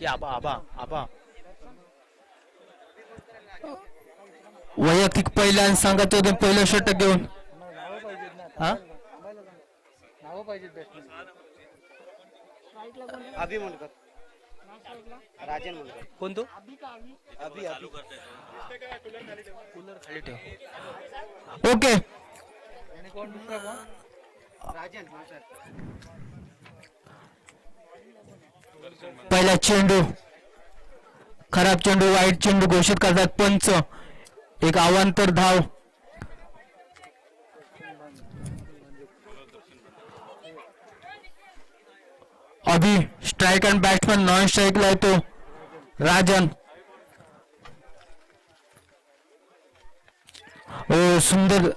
की आबा आबा आबा वैयक्तिक पहिल्या आणि सांगायचं होतं पहिलं षटक घेऊन. हा अभि मुंडकर राजन मुंडकर कोण तो अभि अभि कूलर खाली ठेव. ओके. राजन पहिला चेंडू खराब चेंडू वाईट चेंडू घोषित करतात पंच. एक अवांतर धाव. अभि स्ट्राईक अँड बॅट्समॅन नॉन स्ट्राईकला येतो. राजन सुंदर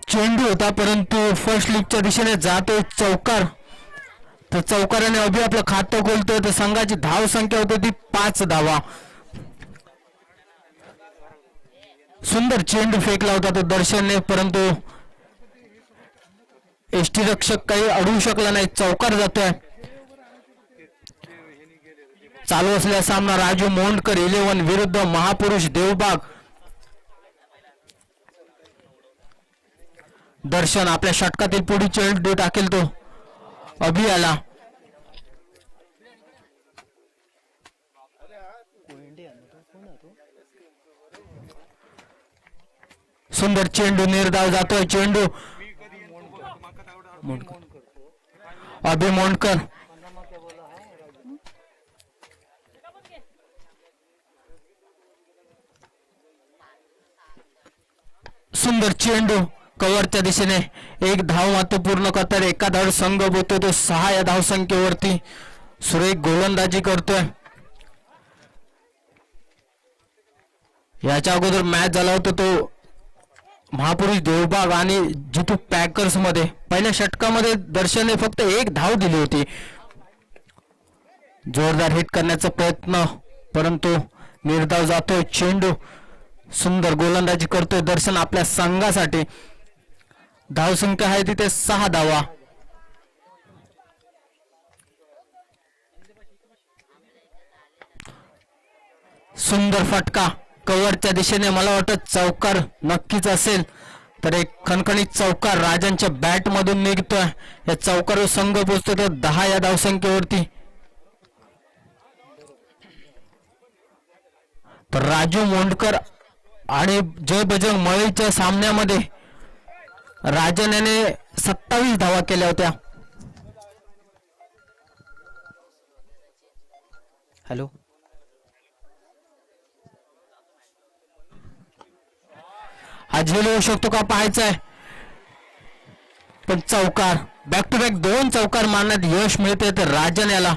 चेंडू होता परंतु फर्स्ट लीगच्या दिशेने जातो चौकार. तर चौकाराने अभि आपलं खातं खोलतोय. तर संघाची धाव संख्या होती ती 5 धावा. सुंदर चेंडू फेकला होता तो दर्शनने परंतु एसटी रक्षक काही अडवू शकला नाही. चौकार जातोय. चालू असलेला सामना राजू मोंडकर 11 विरुद्ध महापुरुष देवबाग. दर्शन आपल्या षटकातील पुढील चेंडू टाकेल तो. अभि आला. सुंदर चेंडू निर्धाव जातोय. चेंडू अभि मोंडकर सुंदर चेंडू कव्हरच्या दिशेने. एक धाव मात्र पूर्ण करतात. एका धाव संघ होतो तो 6 या धाव संख्येवरती. सुरेख गोलंदाजी करतोय. याच्या अगोदर मॅच झाला होता तो महापुरुष देवबाग आणि जितू पॅकर्स मध्ये. पहिल्या षटकामध्ये दर्शनने फक्त एक धाव दिली होती. जोरदार हिट करण्याचा प्रयत्न परंतु निर्धाव जातोय. चेंडू सुंदर गोलंदाजी करतोय दर्शन आपल्या संघासाठी. धाव संख्या आहे तिथे 6 धावा. सुंदर फटका कव्हरच्या दिशेने. मला वाटतं चौकार नक्कीच असेल. तर एक खणखणीत चौकार राजांच्या बॅट मधून निघतोय. या चौकारवर संघ पोहोचतो तो 10 या धावसंख्येवरती. तर राजू मोंडकर आणि जय बजरंग मळईच्या सामन्यामध्ये राजन याने 27 धावा केल्या होत्या. हॅलो हा झेल होऊ शकतो का पाहायचा आहे. पण चौकार बॅक टू बॅक 2 चौकार मारण्यात यश मिळते तर राजन याला.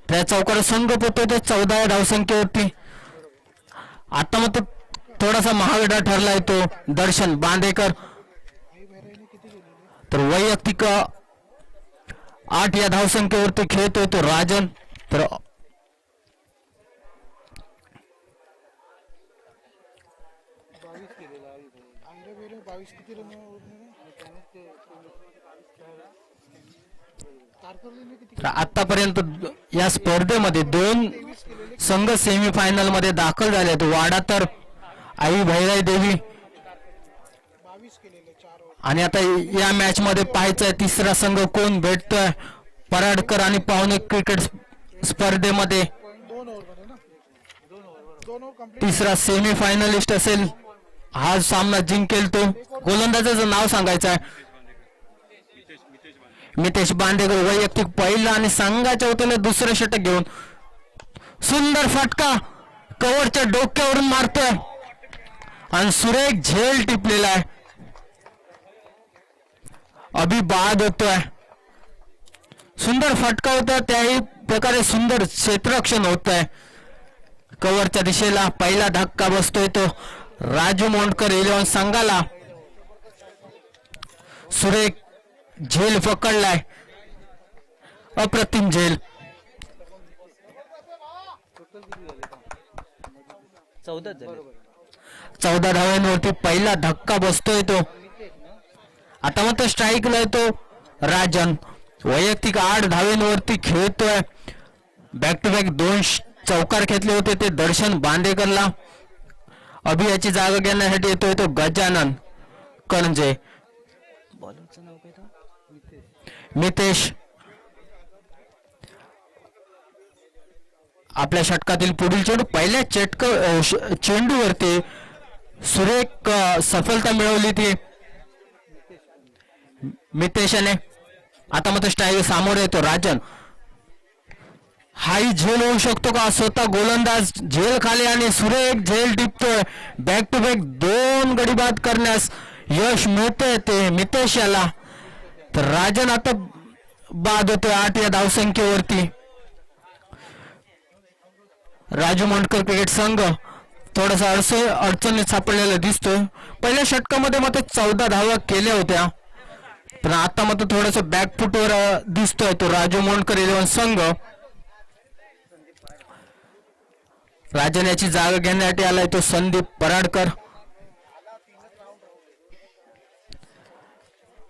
त्या चौकार संघ पोहोचतो तो 14 या धावसंख्येवरती. आता मग थोडासा महागडा ठरला तो दर्शन बांदेकर. तर वैयक्तिक 8 या धावसंख्येवरती खेळतोय तो राजन. तर आतापर्यंत या स्पर्धेमध्ये 2 संघ सेमीफायनल मध्ये दाखल झाले. वाडा तर आई भैराई देवी आणि आता या मॅच मध्ये पाहायचंय तिसरा संघ कोण भेटतोय. पराडकर आणि पाहुणे क्रिकेट स्पर्धेमध्ये तिसरा सेमीफायनलिस्ट असेल. हा सामना जिंकेल तो. गोलंदाजाचं नाव सांगायचं आहे मितेश बांदेकर. वैयक्तिक पहिला आणि संघाच्या वतीने दुसरं षटक घेऊन सुंदर फटका कव्हरच्या डोक्यावरून मारतोय आणि सुरेख झेल टिपलेला आहे. अभि बाद होतोय. सुंदर फटका होता. त्याही प्रकारे सुंदर क्षेत्ररक्षण होत आहे. कव्हरच्या दिशेला पहिला धक्का बसतोय तो राजू मोंडकर 11 संघाला. सुरेख झेल पकडलाय. अप्रतिम झेल. 14 धावांवरती पहिला धक्का बसतोय तो. आता मग स्ट्राईकला येतो राजन. वैयक्तिक 8 धावेंवरती खेळतोय. बॅक टू बॅक दोन चौकार घेतले होते ते दर्शन बांदेकरला. अभियाची जागा घेण्यासाठी येतोय तो गजानन कणजे. बॉलरचं नाव काय मितेश आपल्या षटकातील पुढील चेंडू पहिल्या चेंडूवरती सुरेख सफलता मिळवली ती मितेशाने. आता मात्र स्ट्राईक सामोरे येतो राजन. हाही झेल होऊ शकतो का? स्वतः गोलंदाज झेल खाली आणि सुरेख झेल टिपतोय. बॅक टू बॅक दोन गडी बाद करण्यास यश मिळतंय ते मितेश याला. तर राजन आता बाद होतोय 8 या धावसंख्येवरती. राजू मोंडकर क्रिकेट संघ थोडासा अडचणीत सापडलेला दिसतोय. पहिल्या षटकामध्ये मात्र 14 धावा केल्या होत्या, पण आता मात्र थोडस बॅकफुटवर दिसतोय तो राजू मोंडकर 11 संघ. राजन याची जागा घेण्यासाठी आलाय तो संदीप पराडकर.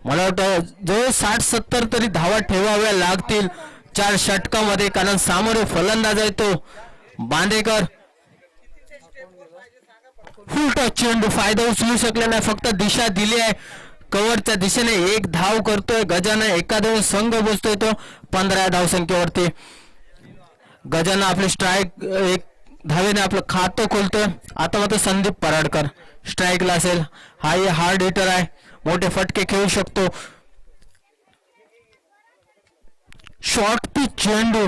मला वाटतं जो 60-70 तरी धावा ठेवाव्या लागतील 4 षटकामध्ये, कारण सामोरे फलंदाज आहे तो बांदेकर. फुल टॉस चेंडू, फायदा उचलू शकला नाही, फक्त दिशा दिली आहे कव्हरच्या दिशेने. 1 धाव करतोय गजानन. एखाद्या संघ बसतोय तो 15 धावसंख्येवरती. गजानन आपले स्ट्राईक 1 धावेने आपलं खातं खोलतोय. आता मात्र संदीप पराडकर स्ट्राईकला असेल. हा हार्ड हिटर आहे, मोठे फटके खेळू शकतो. शॉर्ट पिच चेंडू,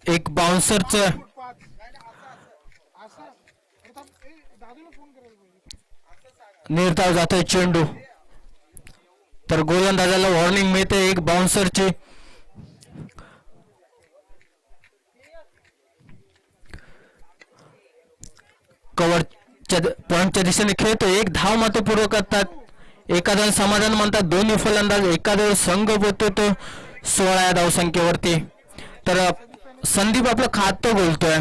एक बाउन्सरचं निर्धाव जातोय चेंडू. तर गोलंदाजाला वॉर्निंग मिळते एक बाउन्सरची. कव्हरच्या पॉइंटच्या दिशेने खेळतो. 1 धाव मात्र पूर्व करतात. एखाद्या समाधान म्हणतात दोन्ही फलंदाज. एखाद्या संघ बोलतो तो 16 या धावसंख्येवरती. तर संदीप आपलं खातं बोलतोय.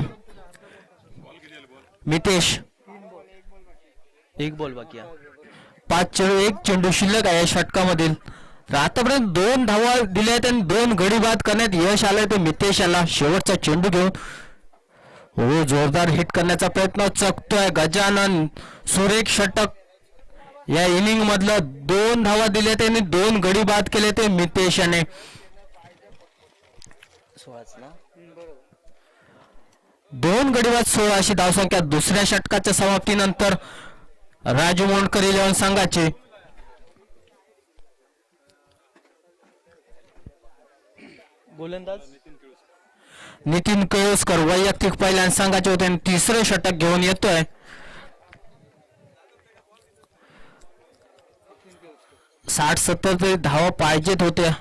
मितेश 1 बॉल बाकी आहे. 5 चेंडू 1 चेंडू शिल्लक आहे या षटकामधील. आतापर्यंत 2 धावा दिल्या आहेत आणि 2 गडी बाद करण्यात यश आलंय तो मितेश याला. शेवटचा चेंडू घेऊन हो जोरदार हिट करण्याचा प्रयत्न चकतोय गजानन. सुरेख षटक या इनिंग मधलं 2 धावा दिल्या त्यांनी 2 गडी बाद केले ते मितेश याने. 2 गडी बाद 16 अशी धावसंख्या दुसऱ्या षटकाच्या समाप्तीनंतर राजू मोंडकर 11 संघाचे. गोलंदाज नितीन केळुसकर वैयक्तिक पहिल्या संघाचे होते आणि 3रं षटक घेऊन येतोय. 60-70 तरी धावा पाहिजेत होत्या.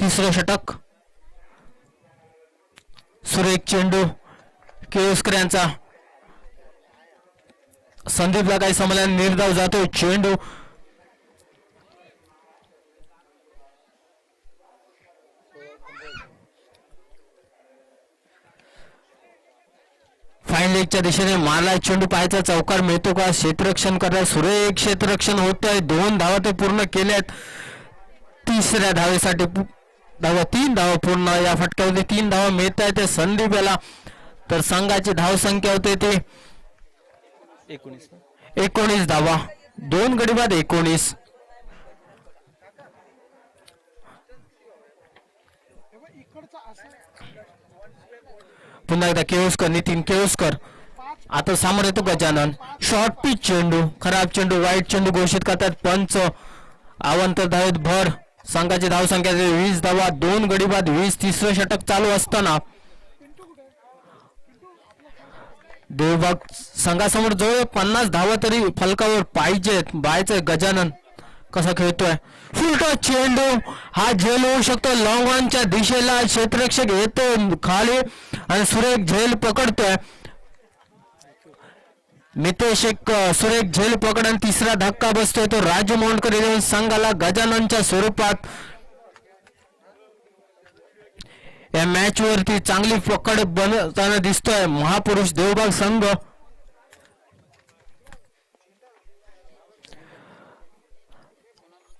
3रं षटक. सुरेख चेंडू केळुसकर यांचा. संदीपला काही समजल्याने निर्धाव जातोय चेंडू. फाईन लेगच्या दिशेने मारला चेंडू. पाहायचा चौकार मिळतो का? क्षेत्ररक्षण करणार सुरेख क्षेत्ररक्षण होत आहे. 2 धावा ते पूर्ण केल्यात. 3ऱ्या धावेसाठी 3 धावा पूर्ण. या फटक्यामध्ये 3 धावा मिळत आहेत संदीप याला. तर संघाची धावसंख्या होते ते 19 धावा. 2 गडी बाद 19. पुन्हा एकदा केळुसकर, नितीन केळुसकर. आता समोर येतो गजानन. शॉर्ट पिच चेंडू, खराब चेंडू, वाईट चेंडू घोषित करतात पंच. अवंतर धावेत भर. संघाची धावसंख्या 20 धावा, 2 गडी बाद 20. 3रं षटक चालू असताना देवबाग संघासमोर जवळ 50 धावा तरी फलकावर पाहिजेत. बायचं गजानन कसा खेळतोय. फुल टॉस चेंडू, हा झेल होऊ शकतो. लॉंग ऑनच्या दिशेला क्षेत्ररक्षक येतो खाली आणि सुरेख झेल पकडतोय. मितेश एक सुरेख झेल पकड आणि 3रा धक्का बसतोय तो राजू मोंडकर 11 संघाला गजाननच्या स्वरूपात. या मॅच वरती चांगली पकड बनताना दिसतोय महापुरुष देवबाग संघ.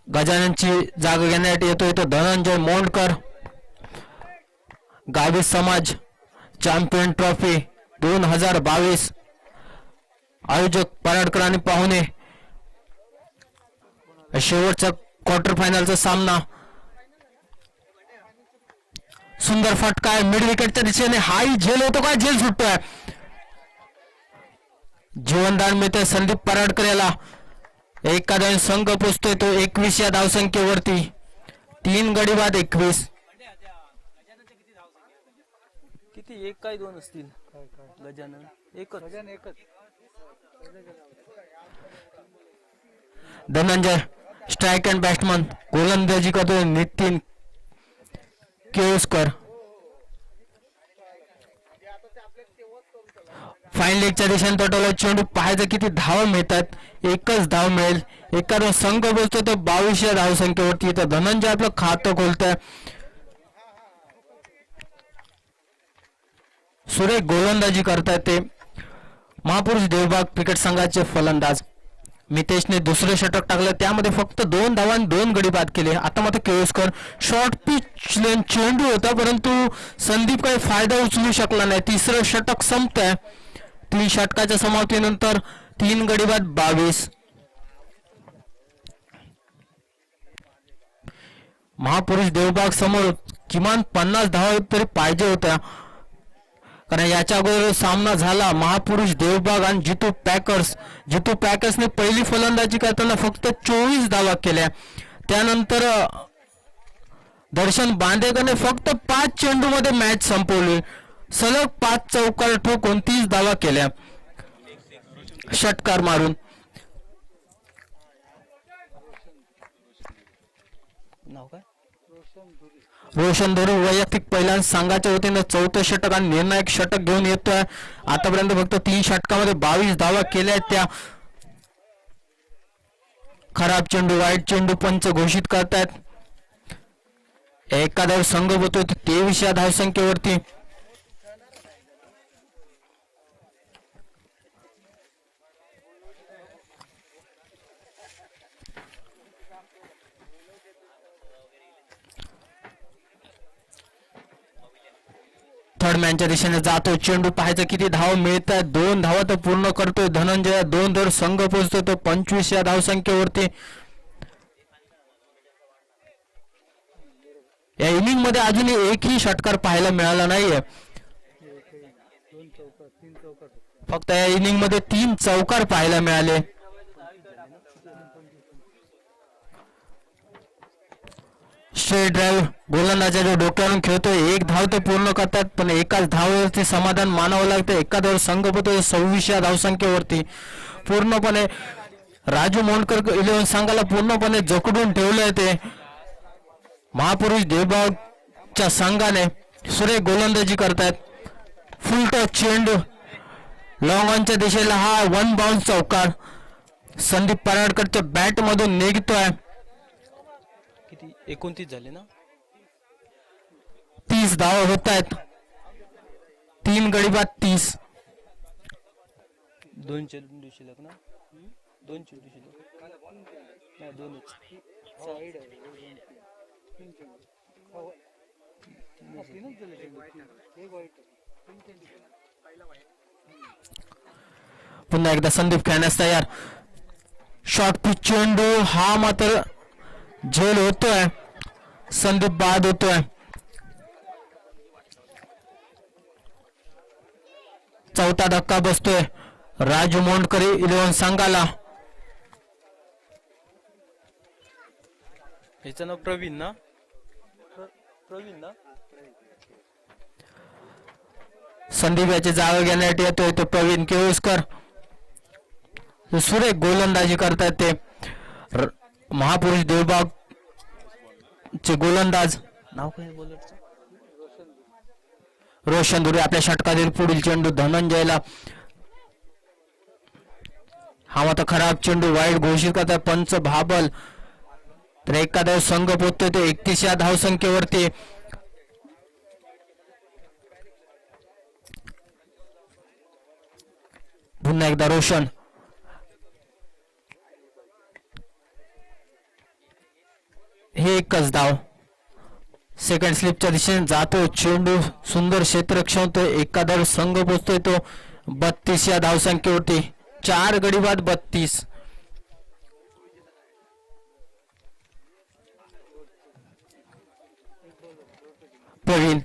गजाननची जागा घेण्यासाठी येतोय तो धनंजय मोंडकर. गावी समाज चॅम्पियन ट्रॉफी 2022 आयोजक पराडकर आणि पाहुणे. शेवटचा क्वार्टर फायनलचा सामना. सुंदर फटका आहे मिड विकेटच्या दिशेने. हाही झेल होतो का? झेल सुटतोय. जीवनदान मिळते संदीप पराडकर याला. एका संघ पोचतोय तो 21 या धावसंख्येवरती. 3 गडी बाद 21. किती? एक काय दोन असतील? गजानन एकच. Dhananjay strike and batsman. गोलंदाजी करतोय नितीन केळुसकर. फाईन लेगच्या दिशेने तोटवला चेंडू. पाहायचं किती धाव मिळतात. एकच धाव मिळेल. एखादा संघ बसतो तो 22 या धावसंख्येवरती. तर धनंजय आपलं खातं खोलतोय. सुरेख गोलंदाजी करतायत ते महापुरुष देवबाग क्रिकेट संघाचे फलंदाज. मितेशने दुसरे षटक टाकलं. त्यामध्ये फक्त 2 धावा आणि 2 गडी बाद केले. आता मात्र केळुसकर शॉर्ट पिच लेन चेंडू होता परंतु संदीप काही फायदा उचलू शकला नाही. तिसरं षटक संपतंय. 3 षटकाच्या समाप्तीनंतर 3 गडी बाद 22. महापुरुष देवबाग समोर किमान 50 धावा तरी पाहिजे होत्या, कारण याच्या अगोदर सामना झाला महापुरुष देवबाग आणि जितू पॅकर्स. जितू पॅकर्सने पहिली फलंदाजी करताना फक्त 24 धावा केल्या. त्यानंतर दर्शन बांदेकरने फक्त 5 चेंडू मध्ये मॅच संपवली. सलग 5 चौकार ठोकून 30 धावा केल्या षटकार मारून. नाव काय? रोशन धोरू वैयक्तिक पहिल्या संघाच्या वतीनं 4थं षटक आणि निर्णायक षटक घेऊन येतोय. आतापर्यंत फक्त 3 षटकामध्ये 22 धावा केल्या आहेत. त्या खराब चेंडू वाईट चेंडू पंच घोषित करतायत. एखाद्या संघ होतो 23 या धावसंख्येवरती. थर्ड मॅनच्या दिशेने जातो चेंडू. पाहायचं किती धाव मिळत आहेत. 2 धावा तर पूर्ण करतोय धनंजय. 2 धाव संघ पोहोचतोय तो 25 या धावसंख्येवरती. या इनिंग मध्ये अजूनही एकही षटकार पाहायला मिळाला नाहीये. फक्त या इनिंग मध्ये 3 चौकार पाहायला मिळाले. स्ट्रेट ड्राईव्ह गोलंदाजाच्या डोक्यावरून खेळतोय. 1 धाव ते पूर्ण करतात पण एकाच धावेवरती समाधान मानावं लागतं. एखाद्यावर संघ पोहोचतोय 26 या धावसंख्येवरती. पूर्णपणे राजू मोंडकर 11 संघाला पूर्णपणे जखडून ठेवलंय ते. महापुरुष देवबागच्या संघाने सुरेख गोलंदाजी करतायत. फुलटॉस चेंडू लॉंग ऑनच्या दिशेला. हा 1 बाउन्स चौकार संदीप पराडकरच्या बॅट मधून निघतोय. किती? 29 झाले ना. 30 धावा होत आहेत. 3 गडी बाद 30. 2 चेंडू शिल्लक ना. 2 चेंडू शिल्लक नाही. 2च. पुन्हा एकदा संदीप खेळण्यास तयार. शॉर्ट पिच चेंडू. हा मात्र झेल होतोय. संदीप बाद होतोय. चौथा धक्का बसतोय राजू मोंडकर 11 संघाला. याचं नाव प्रवीण ना. प्रवीण ना. संदीप याची जागा घेण्यासाठी येतोय तो प्रवीण केळुसकर. सुरेख गोलंदाजी करतायत ते महापुरुष देवबाग चे गोलंदाज. नाव काय बॉलरचं? रोशन धुरे. आपल्या षटकातील पुढील चेंडू धनंजयला. हा मात्र खराब चेंडू वाईट घोषित करतात पंच भाबल. तर एखादा संघ पोहोचतोय तो 31 या धावसंख्येवरती. पुन्हा एकदा रोशन. आहे एकच धाव. सेकंड स्लिपच्या दिशेने जातो चेंडू, सुंदर क्षेत्ररक्षण होतोय, एकादर संघ पोहोचतोय तो 32 या धावसंख्येवरती. 4 गडी बाद 32. प्रवीण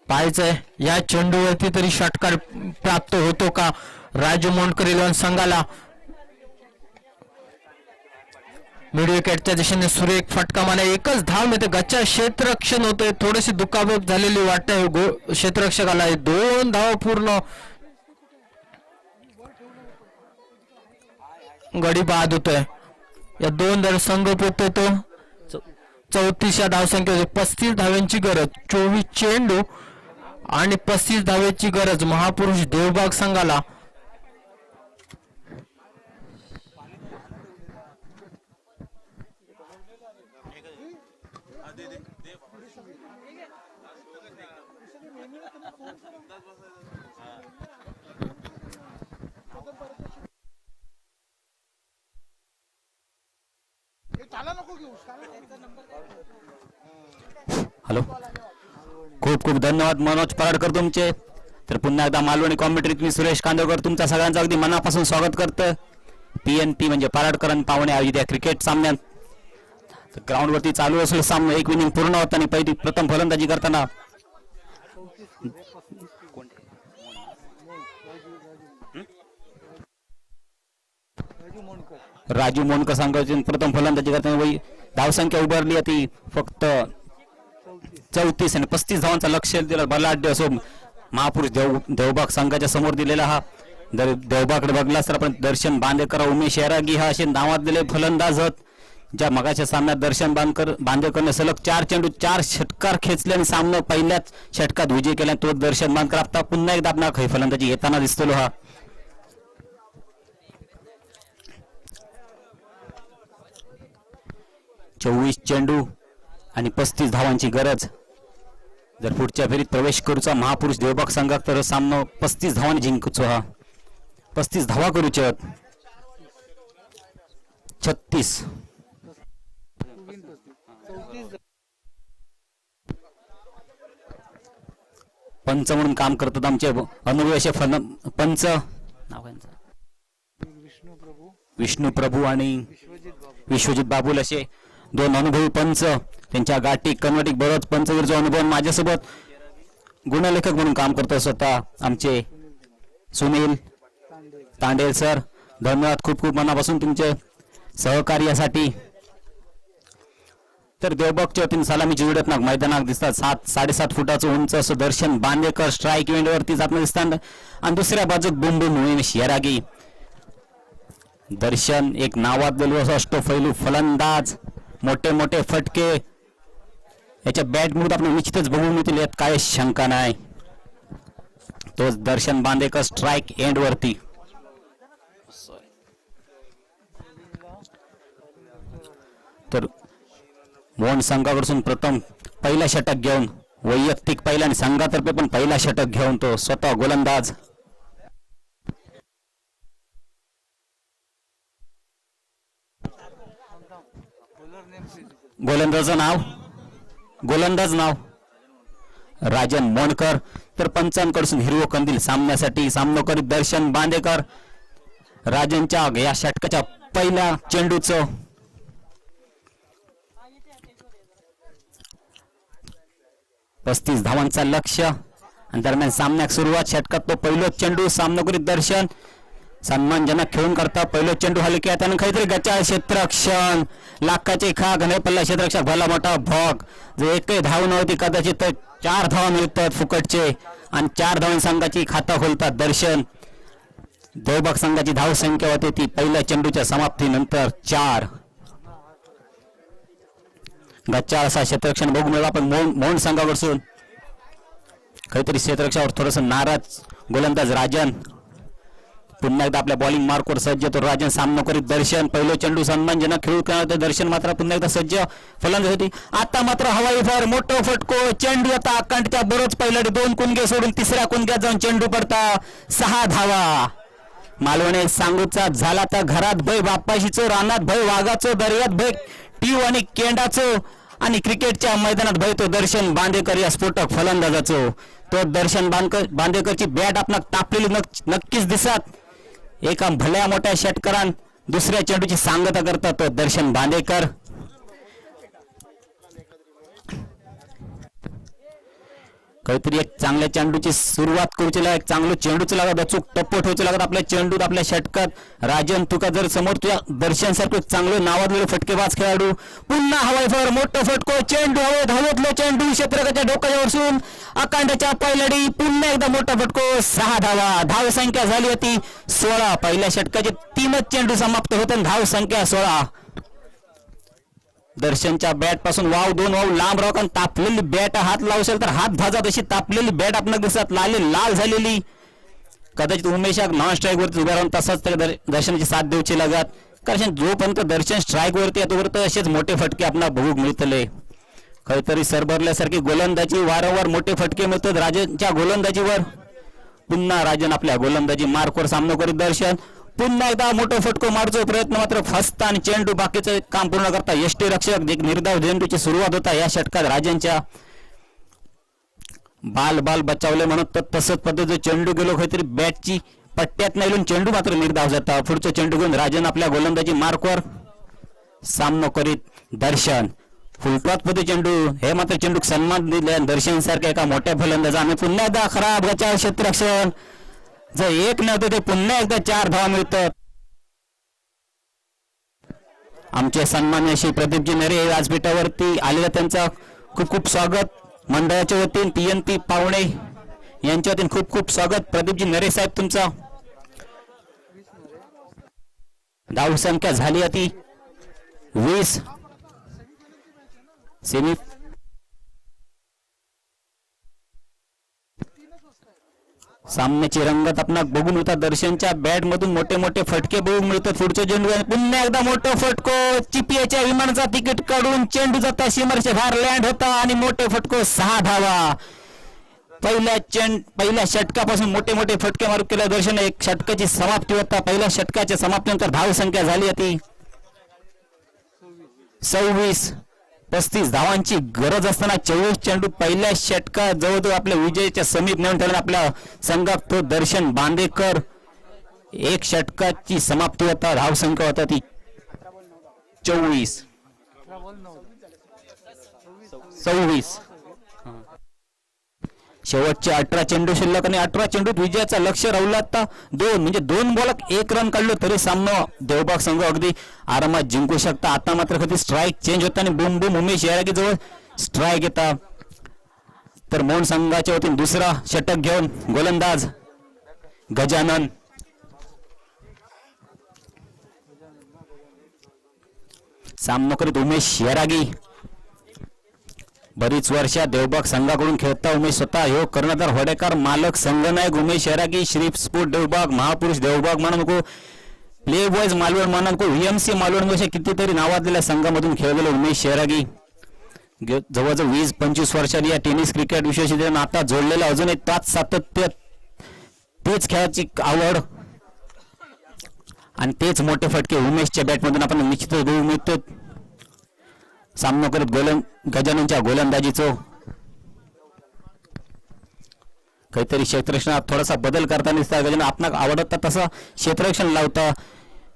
पाहायचंय या चेंडूवरती तरी षटकार प्राप्त होतो का राजू मोंडकर इलेव्हन संघाला. मिड विकेटच्या दिशेने सुरेख फटका मारा, एकच धाव मिळते. गच्चा क्षेत्ररक्षण होतोय, थोडीशी दुखापत झालेली वाटते क्षेत्ररक्षकाला. 2 धाव पूर्ण, गडी बाद होतोय. या 2 धाव संघ पोहोचतोय तो 34 या धावसंख्येमध्ये. 35 धाव्यांची गरज, 24 चेंडू आणि 35 धावेची गरज महापुरुष देवबाग संघाला. हॅलो, खूप खूप धन्यवाद मनोज पराडकर तुमचे. तर पुन्हा एकदा मालवणी कॉमेंट्रीत मी सुरेश कांदळकर तुमच्या सगळ्यांचं अगदी मनापासून स्वागत करतं. PNP म्हणजे पराडकर आणि पाहुणे आयोजित या क्रिकेट सामन्यात ग्राउंडवरती चालू असलेला सामना 1 इनिंग पूर्ण होताना पहिली प्रथम फलंदाजी करताना राजू मोनकर संघाची प्रथम फलंदाजी करताना धावसंख्या उभारली ती फक्त 34 आणि 35 धावांचा लक्ष्य दिला बलाढ्य असो महापुरुष देवबाग संघाच्या समोर दिलेला हा. देवबागकडे बघला तर आपण दर्शन बांदेकर, उमेश येरागी हा असे नावाजलेले फलंदाज आहेत. ज्या मगाच्या सामन्यात दर्शन बांदेकरने सलग 4 चेंडू 4 षटकार खेचले आणि सामना पहिल्याच षटकात विजय केला. तो दर्शन बांदेकर आता पुन्हा एकदा आपला फलंदाजी येताना दिसतो हा. चोवीस चेंडू आणि 35 धावांची गरज. जर पुढच्या फेरीत प्रवेश करूचा महापुरुष देवबाग संघात तर सामना 35 धावांनी जिंकूचो हा. 35 धावा करूचे 36. पंच म्हणून काम करतात आमचे अनुभवी असे पंच, नाव विष्णू प्रभू आणि विश्वजित बाबुल असे 2 अनुभवी पंच. त्यांच्या गाठी कन्वर्टिक बरोच पंचवीरचा अनुभव. माझ्यासोबत गुणलेखक म्हणून काम करतो स्वतः आमचे सुनील तांडेल सर. धन्यवाद खूप खूप मनापासून तुमचे सहकार्यासाठी. तर देवबागच्या वतीने सलामीची उडत नाग मैदानात दिसतात. 7-7.5 फुटाचं उंच असं दर्शन बांदेकर स्ट्राईक इव्हेंट वरती जाताना दिसतात आणि दुसऱ्या बाजूत बुमबुम उमेश येरागी. दर्शन एक नावाजलेलो अष्टपैलू फलंदाज, मोठे मोठे फटके याच्या बॅट मध्ये आपण निश्चितच बघून मिळतील यात काय शंका नाही. तोच दर्शन बांदेकर स्ट्राईक एंड वरती. तर मोहन संघाकडून प्रथम पहिला षटक घेऊन वैयक्तिक पहिला आणि संघातर्फे पण पहिला षटक घेऊन तो स्वतः गोलंदाज. गोलंदाज नाव राजन मोंडकर. तर पंचांकडून हिरवो कंदील सामन्यासाठी सामना करीत दर्शन बांदेकर. राजनच्या या षटकाच्या पहिल्या चेंडूचं 35 धावांचा लक्ष्य आणि दरम्यान सामन्यात सुरुवात षटकात तो पहिला चेंडू सामना करीत दर्शन सन्मानजनक खेळून करता. पहिला चेंडू हलक्या त्यानं काहीतरी गच्चा क्षेत्ररक्षण लाखाचे खा घने पल्ला क्षेत्ररक्षक भला मोठा भोग. जो एकही धाव नव्हती कदाचित 4 धावा मिळतात फुकटचे आणि 4 धावांनी संघाची खाता खोलतात दर्शन. देवबाग संघाची धाव संख्या होती ती पहिल्या चेंडूच्या समाप्तीनंतर 4. गच्चा असा क्षेत्ररक्षण बघून मिळाला. आपण मोहन संघाकडून काहीतरी क्षेत्ररक्षावर थोडस नाराज गोलंदाज राजन. पुन्हा एकदा आपल्या बॉलिंग मार्कवर सज्ज तो राजन. सामना करीत दर्शन. पहिलो चेंडू सन्मानजनक खेळू करणार दर्शन मात्र पुन्हा एकदा सज्ज फलंदाज होती. आता मात्र हवाई फार मोठं फटको चेंडू आता आकांडच्या बरोच पहिल्या 2 कुणगे सोडून तिसऱ्या कुणग्यात जाऊन चेंडू पडता 6 धावा. मालवणे सांगूचा झाला तर घरात भय बाप्पाशीचो रानात भय वाघाचो दर्यात भय टीव आणि केंडाचो आणि क्रिकेटच्या मैदानात भयतो दर्शन बांदेकर या स्फोटक फलंदाजाचो. तो दर्शन बांदेकरची बॅट आपणाक तापलेली नक्कीच दिसत. एका भल्या मोठ्या षटकारान दुसऱ्या चेंडूची सांगता करता तो दर्शन बांदेकर. काहीतरी एक चांगल्या चेंडूची सुरुवात करूची लागत, एक चांगलं चेंडूचं लागत, अचूक टप्पो ठेवचे लागत आपल्या चेंडूत आपल्या षटकात. राजन तुका जर समोर तुझ्या दर्शन सारखं चांगलं नावाजलेलं फटकेबाज खेळाडू. पुन्हा हवाई फर मोठं फटको, चेंडू हवे धावतलो चेंडू क्षेत्रकाच्या डोक्यावर बसून अकांडाच्या पहिलडी. पुन्हा एकदा मोठा फटको, 6 धावा. धाव संख्या झाली होती 16. पहिल्या षटकाचे 3च चेंडू समाप्त होते, धाव संख्या 16. दर्शनच्या बॅट पासून वाव 2 वाव लांब राहू, कारण तापलेली बॅट हात लावशील तर हात भाजत अशी तापलेली बॅट आपण दिसत लाल झालेली. कदाचित उमेश नॉन स्ट्राईक वरती उभा राहून तसाच त्याला दर्शनाची साथ देऊची लागत, कारण जोपर्यंत दर्शन स्ट्राईक वरती तोपर्यंत असेच मोठे फटके आपल्याला बघूक मिळतले. काहीतरी सरभरल्यासारखी गोलंदाजी, वारंवार मोठे फटके मिळतात राजनच्या गोलंदाजीवर. पुन्हा राजन आपल्या गोलंदाजी मार्कवर सामना करीत दर्शन. पुन्हा एकदा मोठा फटको मारतो प्रयत्न मात्र फसता आणि चेंडू बाकीचं काम पूर्ण करता यष्टीरक्षक एक निर्धाव चेंडूची सुरुवात होता या षटकात राजनच्या. बाल बचावले म्हणत तसंच पद्धतीचं चेंडू गेलो, काहीतरी बॅटची पट्ट्यात नाही चेंडू मात्र निर्धाव जाता. पुढचं चेंडू घेऊन राजन आपल्या गोलंदाजी मार्कवर सामना करीत दर्शन. फुलटॉस पद्धती चेंडू, हे मात्र चेंडूक सन्मान दिले दर्शन सारख्या एका मोठ्या फलंदाजाने. पुन्हा एकदा खराब बचाव क्षेत्ररक्षण, जर एक नव्हते ते पुन्हा एकदा 4 धावा मिळतात. आमचे सन्मान्य श्री प्रदीपजी नरे व्यासपीठावरती आलेला त्यांचा खूप खूप स्वागत. मंडळाच्या वतीने TNP पाहुणे यांच्या वतीने खूप खूप स्वागत. प्रदीपजी नरे साहेब तुमचा. धाव संख्या झाली होती 20. सेमी सामन्याची रंगत आपण बघून होता. दर्शनच्या बॅट मधून मोठे मोठे फटके बघून मिळतात. पुढच्या चेंडू पुन्हा एकदा मोठा फटको, चिपियाच्या विमानाचा तिकीट काढून चेंडू जाता सीमारेषे बाहेर लँड होता आणि मोठे फटको 6 धावा. पहिल्या षटकापासून मोठे मोठे फटके मारू केल्या दर्शन. एक षटकाची समाप्ती होता. पहिल्या षटकाच्या समाप्तीनंतर धाव संख्या झाली होती 26. 35 धावांची गरज असताना 24 चेंडू पहिल्या षटकात जवळजवळ आपल्या विजयाच्या समीप नेऊन ठेवला आपल्या संघात तो दर्शन बांदेकर. एक षटकाची समाप्ती होता. धाव संख्या होता ती 24. शेवटचे 18 चेंडू शिल्लक आणि 18 चेंडूत विजयाचा लक्ष राहुला. 2 बॉलात 1 रन काढलो तरी सामना देवबाग संघ अगदी आरामात जिंकू शकता. आता मात्र कधी स्ट्राईक चेंज होता आणि बुम बुम उमेश यारागी जवळ स्ट्राईक येता. तर मोहन संघाच्या वतीने दुसरा षटक घेऊन गोलंदाज गजानन. सामना करीत उमेश यारागी. बरीच वर्ष देवबाग संघाकडून खेळता उमेश स्वतः ह्यो कर्णधार होडेकर, मालक संघनायक उमेश यारागी, श्री स्पोर्ट देवबाग, महापुरुष देवबाग म्हणा नको, प्ले बॉयज मालवण म्हणा नको, VMC मालवण अशा कितीतरी नावाजलेल्या संघामधून खेळलेले उमेश यारागी जवळजवळ 20-25 वर्षांनी या टेनिस क्रिकेट विश्वचषकात नाता जोडलेला. अजून एक त्याच सातत्य, तेच खेळाची आवड आणि तेच मोठे फटके उमेशच्या बॅटमधून आपण निश्चितच बघू मिळतो. सामना करत गजाननच्या गोलंदाजीचो काहीतरी क्षेत्ररक्षणात थोडासा बदल करताना दिसता. गजानन आपणाक आवडता तसा क्षेत्ररक्षण लावता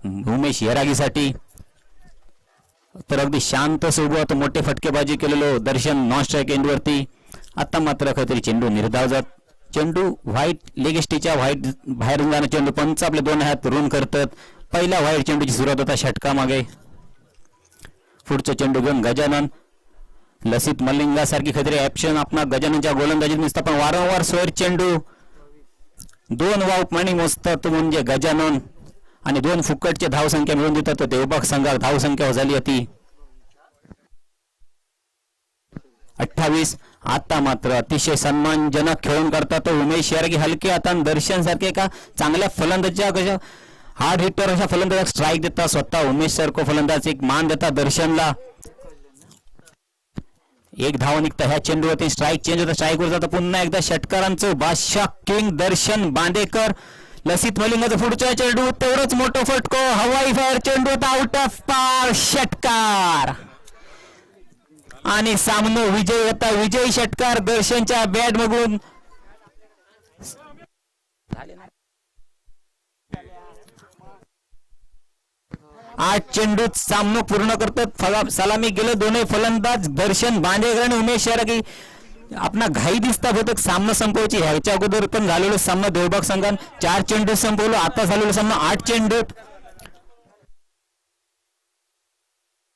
उमेश येरागीसाठी. तर अगदी शांत सोबत मोठे फटकेबाजी केलेलो दर्शन नॉन स्ट्राईक एंडवरती. आता मात्र काहीतरी चेंडू निर्धाव जात. चेंडू व्हाईट लेगेस्टीच्या व्हाईट बाहेर जाणं चेंडू पंच आपले 2 हात रून करतात. पहिला व्हाईट चेंडूची सुरुवात होता षटका मागे. पुढचं चेंडू घेऊन गजानन. लसित मलिंगासारखी खतरी ऍक्शन आपला गजाननच्या गोलंदाजीत दिसतात. पण वारंवार सोयर चेंडू 2 वाव पाणी मोजतात म्हणजे गजानन आणि 2 फुकटचे धावसंख्या मिळवून देतात. तो देवबाग संघात धावसंख्या झाली होती 28. आता मात्र अतिशय सन्मानजनक खेळून करतात उमेश यारगी. हलके आता दर्शन सारखे का चांगल्या फलंदाजच्या कशा हार्ड हिटर अशा फलंदाजाला स्ट्राईक देतात. स्वतः उमेश सारखो फलंदाज एक मान देतात दर्शनला. 1 धाव निघता ह्या चेंडूवरती स्ट्राईक चेंज होता. स्ट्राईकवर जातं पुन्हा एकदा षटकारांचं बादशाह किंग दर्शन बांदेकर. लसित मलिंगाचा पुढचा चेंडू तेवढंच मोठं फटको हवाई फायर चेंडू होता आउट ऑफ पार षटकार. आणि सामनो विजय होता. विजयी षटकार दर्शनच्या बॅट मधून. 8 चेंडूत सामना पूर्ण करतात. सलामी गेले दोन्ही फलंदाज दर्शन बांदेकर आणि उमेश शेराकी. आपला घाई दिसता बहुतेक सामना संपवायची. ह्याच्या अगोदर पण झालेला सामना देवबाग संघान 4 चेंडूत संपवलं. आता झालेला सामना 8 चेंडूत.